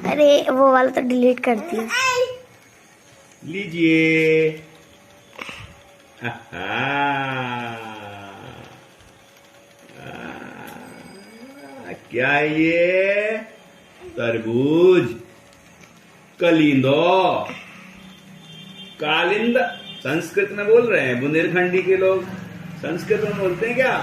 अरे वो वाला तो डिलीट कर दिया। लीजिए। क्या है ये? तरबूज, कलिंदो, कालिंद। संस्कृत में बोल रहे हैं बुंदेलखंडी के लोग, संस्कृत में बोलते हैं क्या?